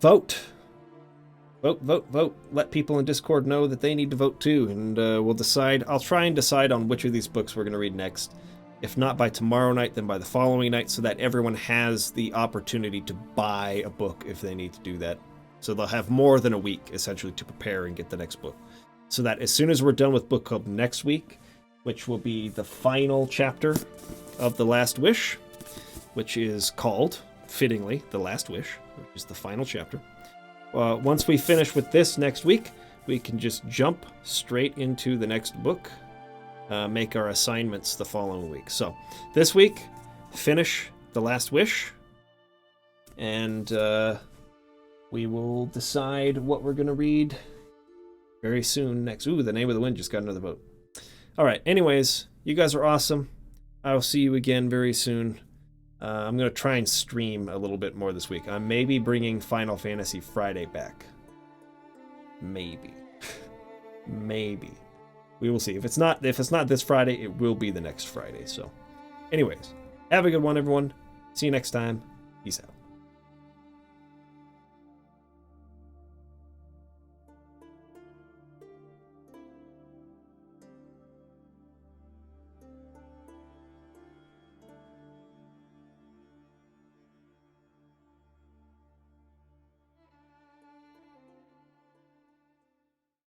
Vote. Vote. Let people in Discord know that they need to vote too, and we'll decide. I'll try and decide on which of these books we're going to read next. If not by tomorrow night, then by the following night, so that everyone has the opportunity to buy a book if they need to do that. So they'll have more than a week, essentially, to prepare and get the next book. So that as soon as we're done with book club next week, which will be the final chapter of The Last Wish, which is called, fittingly, The Last Wish, which is the final chapter. Once we finish with this next week, we can just jump straight into the next book, make our assignments the following week. So this week, finish The Last Wish, and we will decide what we're going to read very soon next. Ooh, The Name of the Wind just got another vote. All right, anyways, you guys are awesome. I'll see you again very soon. I'm going to try and stream a little bit more this week. I'm maybe bringing Final Fantasy Friday back. Maybe. Maybe. We will see. If it's not this Friday, it will be the next Friday. So, anyways, have a good one, everyone. See you next time. Peace out.